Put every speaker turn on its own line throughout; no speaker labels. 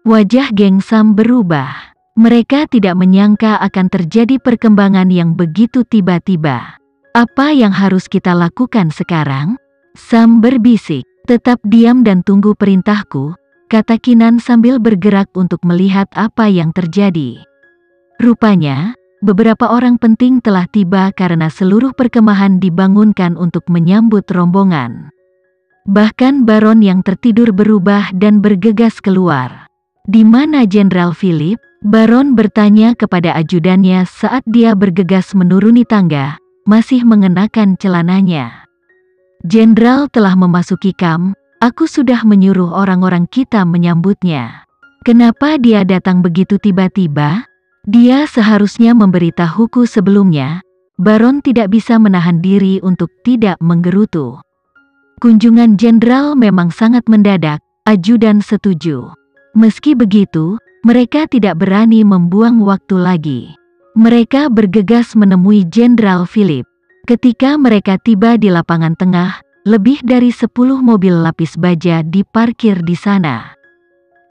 Wajah geng Sam berubah. Mereka tidak menyangka akan terjadi perkembangan yang begitu tiba-tiba. Apa yang harus kita lakukan sekarang? Sam berbisik. Tetap diam dan tunggu perintahku, kata Kinan sambil bergerak untuk melihat apa yang terjadi. Rupanya, beberapa orang penting telah tiba karena seluruh perkemahan dibangunkan untuk menyambut rombongan. Bahkan Baron yang tertidur berubah dan bergegas keluar. Di mana Jenderal Philip? Baron bertanya kepada ajudannya saat dia bergegas menuruni tangga, masih mengenakan celananya. Jenderal telah memasuki kamp, aku sudah menyuruh orang-orang kita menyambutnya. Kenapa dia datang begitu tiba-tiba? Dia seharusnya memberitahuku sebelumnya. Baron tidak bisa menahan diri untuk tidak menggerutu. Kunjungan jenderal memang sangat mendadak, ajudan setuju. Meski begitu, mereka tidak berani membuang waktu lagi. Mereka bergegas menemui Jenderal Philip. Ketika mereka tiba di lapangan tengah, lebih dari 10 mobil lapis baja diparkir di sana.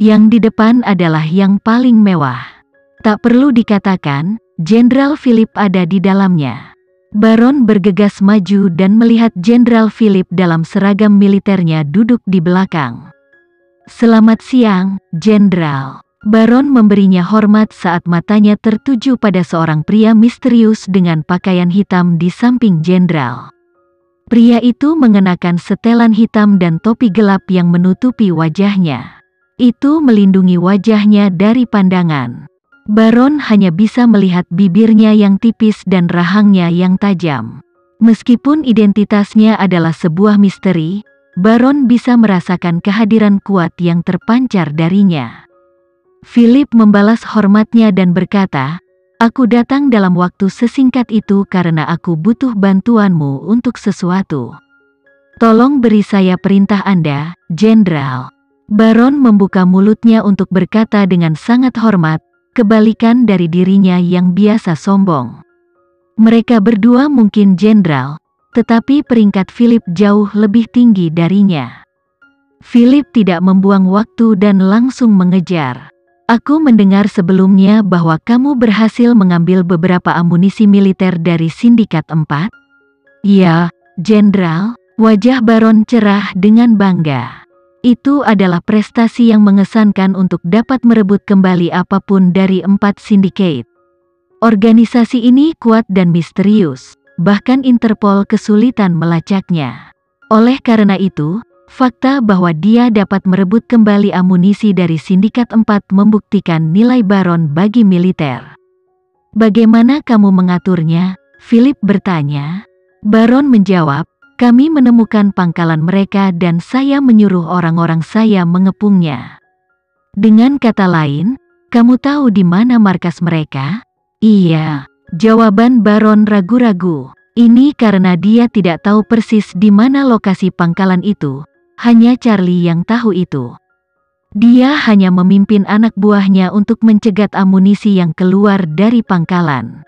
Yang di depan adalah yang paling mewah. Tak perlu dikatakan, Jenderal Philip ada di dalamnya. Baron bergegas maju dan melihat Jenderal Philip dalam seragam militernya duduk di belakang. Selamat siang, Jenderal. Baron memberinya hormat saat matanya tertuju pada seorang pria misterius dengan pakaian hitam di samping jenderal. Pria itu mengenakan setelan hitam dan topi gelap yang menutupi wajahnya. Itu melindungi wajahnya dari pandangan. Baron hanya bisa melihat bibirnya yang tipis dan rahangnya yang tajam. Meskipun identitasnya adalah sebuah misteri, Baron bisa merasakan kehadiran kuat yang terpancar darinya. Philip membalas hormatnya dan berkata, "Aku datang dalam waktu sesingkat itu karena aku butuh bantuanmu untuk sesuatu. Tolong beri saya perintah Anda, Jenderal." Baron membuka mulutnya untuk berkata dengan sangat hormat, kebalikan dari dirinya yang biasa sombong. Mereka berdua mungkin jenderal, tetapi peringkat Philip jauh lebih tinggi darinya. Philip tidak membuang waktu dan langsung mengejar. Aku mendengar sebelumnya bahwa kamu berhasil mengambil beberapa amunisi militer dari Sindikat 4? Ya, Jenderal, wajah Baron cerah dengan bangga. Itu adalah prestasi yang mengesankan untuk dapat merebut kembali apapun dari 4 sindikat. Organisasi ini kuat dan misterius, bahkan Interpol kesulitan melacaknya. Oleh karena itu, fakta bahwa dia dapat merebut kembali amunisi dari Sindikat 4 membuktikan nilai Baron bagi militer. Bagaimana kamu mengaturnya? Philip bertanya. Baron menjawab, kami menemukan pangkalan mereka dan saya menyuruh orang-orang saya mengepungnya. Dengan kata lain, kamu tahu di mana markas mereka? Iya, jawaban Baron ragu-ragu. Ini karena dia tidak tahu persis di mana lokasi pangkalan itu. Hanya Charlie yang tahu itu. Dia hanya memimpin anak buahnya untuk mencegat amunisi yang keluar dari pangkalan.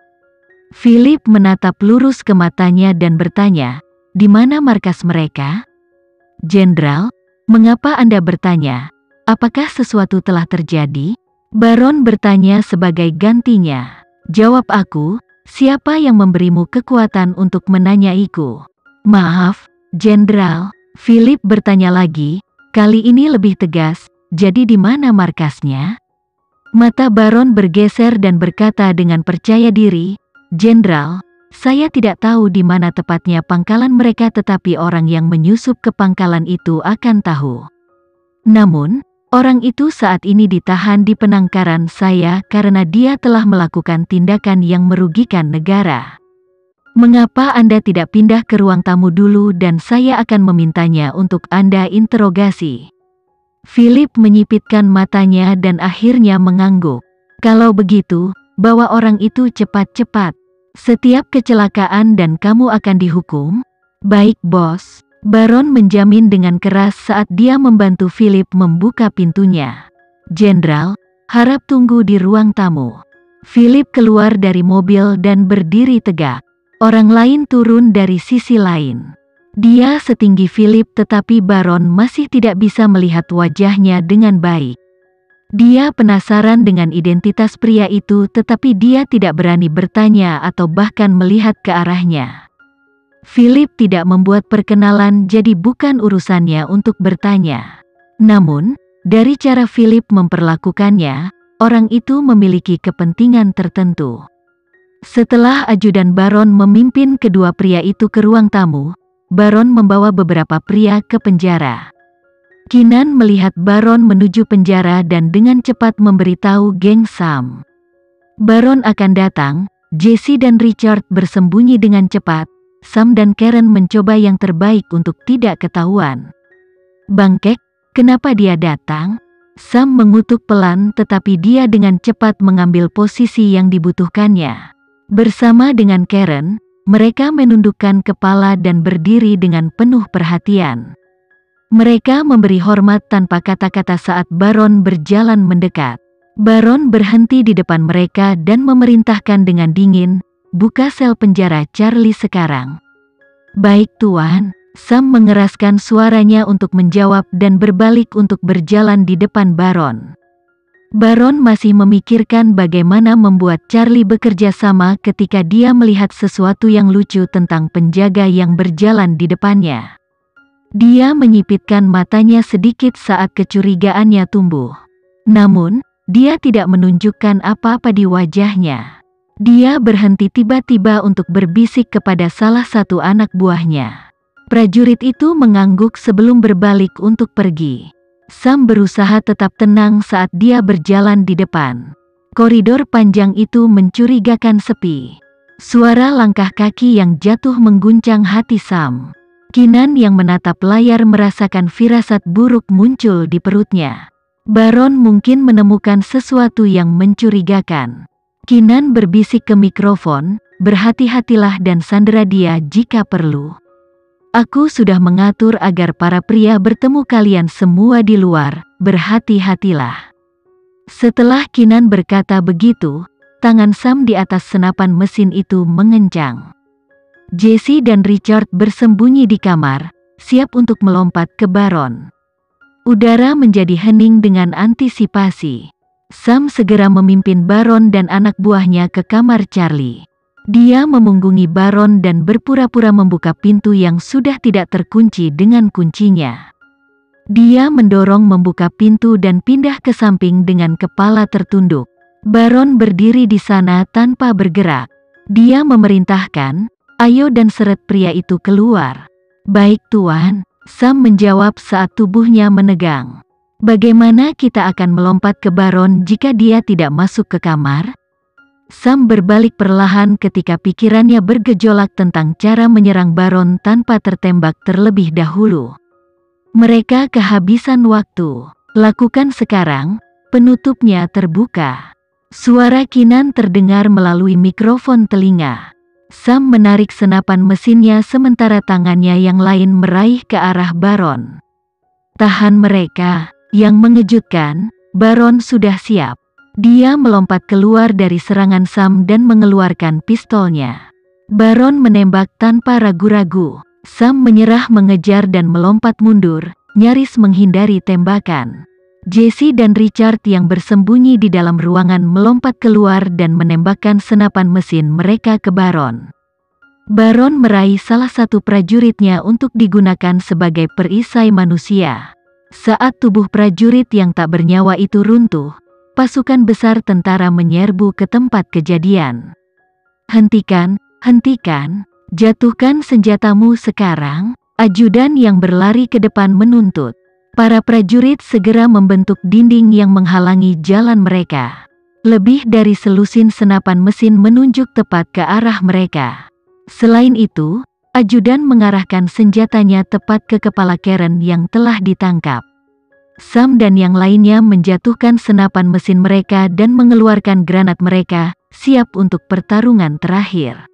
Philip menatap lurus ke matanya dan bertanya, di mana markas mereka? Jenderal, mengapa Anda bertanya? Apakah sesuatu telah terjadi? Baron bertanya sebagai gantinya. Jawab aku, siapa yang memberimu kekuatan untuk menanyaiku? Maaf, Jenderal. Philip bertanya lagi, kali ini lebih tegas, jadi di mana markasnya? Mata Baron bergeser dan berkata dengan percaya diri, Jenderal, saya tidak tahu di mana tepatnya pangkalan mereka tetapi orang yang menyusup ke pangkalan itu akan tahu. Namun, orang itu saat ini ditahan di penangkaran saya karena dia telah melakukan tindakan yang merugikan negara. Mengapa Anda tidak pindah ke ruang tamu dulu dan saya akan memintanya untuk Anda interogasi? Philip menyipitkan matanya dan akhirnya mengangguk. Kalau begitu, bawa orang itu cepat-cepat. Setiap kecelakaan dan kamu akan dihukum? Baik, Bos. Baron menjamin dengan keras saat dia membantu Philip membuka pintunya. Jenderal, harap tunggu di ruang tamu. Philip keluar dari mobil dan berdiri tegak. Orang lain turun dari sisi lain. Dia setinggi Philip tetapi Baron masih tidak bisa melihat wajahnya dengan baik. Dia penasaran dengan identitas pria itu, tetapi dia tidak berani bertanya atau bahkan melihat ke arahnya. Philip tidak membuat perkenalan, jadi bukan urusannya untuk bertanya. Namun, dari cara Philip memperlakukannya, orang itu memiliki kepentingan tertentu. Setelah ajudan Baron memimpin kedua pria itu ke ruang tamu, Baron membawa beberapa pria ke penjara. Keenan melihat Baron menuju penjara dan dengan cepat memberitahu geng Sam. Baron akan datang. Jesse dan Richard bersembunyi dengan cepat. Sam dan Karen mencoba yang terbaik untuk tidak ketahuan. Bangkek, kenapa dia datang? Sam mengutuk pelan, tetapi dia dengan cepat mengambil posisi yang dibutuhkannya. Bersama dengan Karen, mereka menundukkan kepala dan berdiri dengan penuh perhatian. Mereka memberi hormat tanpa kata-kata saat Baron berjalan mendekat. Baron berhenti di depan mereka dan memerintahkan dengan dingin, "Buka sel penjara Charlie sekarang." "Baik Tuan." Sam mengeraskan suaranya untuk menjawab dan berbalik untuk berjalan di depan Baron. Baron masih memikirkan bagaimana membuat Charlie bekerja sama ketika dia melihat sesuatu yang lucu tentang penjaga yang berjalan di depannya. Dia menyipitkan matanya sedikit saat kecurigaannya tumbuh. Namun, dia tidak menunjukkan apa-apa di wajahnya. Dia berhenti tiba-tiba untuk berbisik kepada salah satu anak buahnya. Prajurit itu mengangguk sebelum berbalik untuk pergi. Sam berusaha tetap tenang saat dia berjalan di depan. Koridor panjang itu mencurigakan sepi. Suara langkah kaki yang jatuh mengguncang hati Sam. Keenan yang menatap layar merasakan firasat buruk muncul di perutnya. Baron mungkin menemukan sesuatu yang mencurigakan. Keenan berbisik ke mikrofon, "Berhati-hatilah dan sandera dia jika perlu. Aku sudah mengatur agar para pria bertemu kalian semua di luar, berhati-hatilah." Setelah Keenan berkata begitu, tangan Sam di atas senapan mesin itu mengencang. Jesse dan Richard bersembunyi di kamar, siap untuk melompat ke Baron. Udara menjadi hening dengan antisipasi. Sam segera memimpin Baron dan anak buahnya ke kamar Charlie. Dia memunggungi Baron dan berpura-pura membuka pintu yang sudah tidak terkunci dengan kuncinya. Dia mendorong membuka pintu dan pindah ke samping dengan kepala tertunduk. Baron berdiri di sana tanpa bergerak. Dia memerintahkan, "Ayo dan seret pria itu keluar." "Baik Tuan," Sam menjawab saat tubuhnya menegang. "Bagaimana kita akan melompat ke Baron jika dia tidak masuk ke kamar?" Sam berbalik perlahan ketika pikirannya bergejolak tentang cara menyerang Baron tanpa tertembak terlebih dahulu. Mereka kehabisan waktu. "Lakukan sekarang." Penutupnya terbuka. Suara Keenan terdengar melalui mikrofon telinga. Sam menarik senapan mesinnya sementara tangannya yang lain meraih ke arah Baron. Tahan mereka. Yang mengejutkan, Baron sudah siap. Dia melompat keluar dari serangan Sam dan mengeluarkan pistolnya. Baron menembak tanpa ragu-ragu. Sam menyerah mengejar dan melompat mundur, nyaris menghindari tembakan. Jesse dan Richard yang bersembunyi di dalam ruangan melompat keluar dan menembakkan senapan mesin mereka ke Baron. Baron meraih salah satu prajuritnya untuk digunakan sebagai perisai manusia. Saat tubuh prajurit yang tak bernyawa itu runtuh, pasukan besar tentara menyerbu ke tempat kejadian. "Hentikan, hentikan, jatuhkan senjatamu sekarang," ajudan yang berlari ke depan menuntut. Para prajurit segera membentuk dinding yang menghalangi jalan mereka. Lebih dari selusin senapan mesin menunjuk tepat ke arah mereka. Selain itu, ajudan mengarahkan senjatanya tepat ke kepala Karen yang telah ditangkap. Sam dan yang lainnya menjatuhkan senapan mesin mereka dan mengeluarkan granat mereka, siap untuk pertarungan terakhir.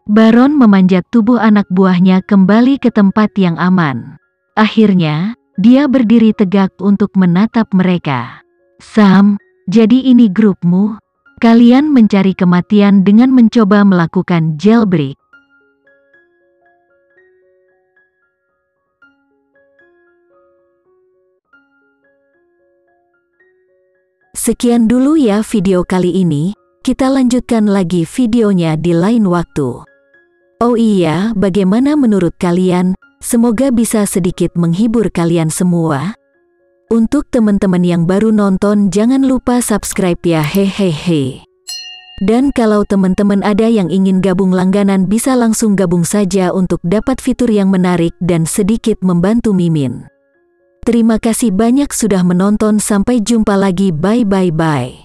Baron memanjat tubuh anak buahnya kembali ke tempat yang aman. Akhirnya, dia berdiri tegak untuk menatap mereka. "Sam, jadi ini grupmu? Kalian mencari kematian dengan mencoba melakukan jailbreak." Sekian dulu ya video kali ini, kita lanjutkan lagi videonya di lain waktu. Oh iya, bagaimana menurut kalian? Semoga bisa sedikit menghibur kalian semua. Untuk teman-teman yang baru nonton, jangan lupa subscribe ya, hehehe. Dan kalau teman-teman ada yang ingin gabung langganan, bisa langsung gabung saja untuk dapat fitur yang menarik dan sedikit membantu Mimin. Terima kasih banyak sudah menonton, sampai jumpa lagi, bye bye bye.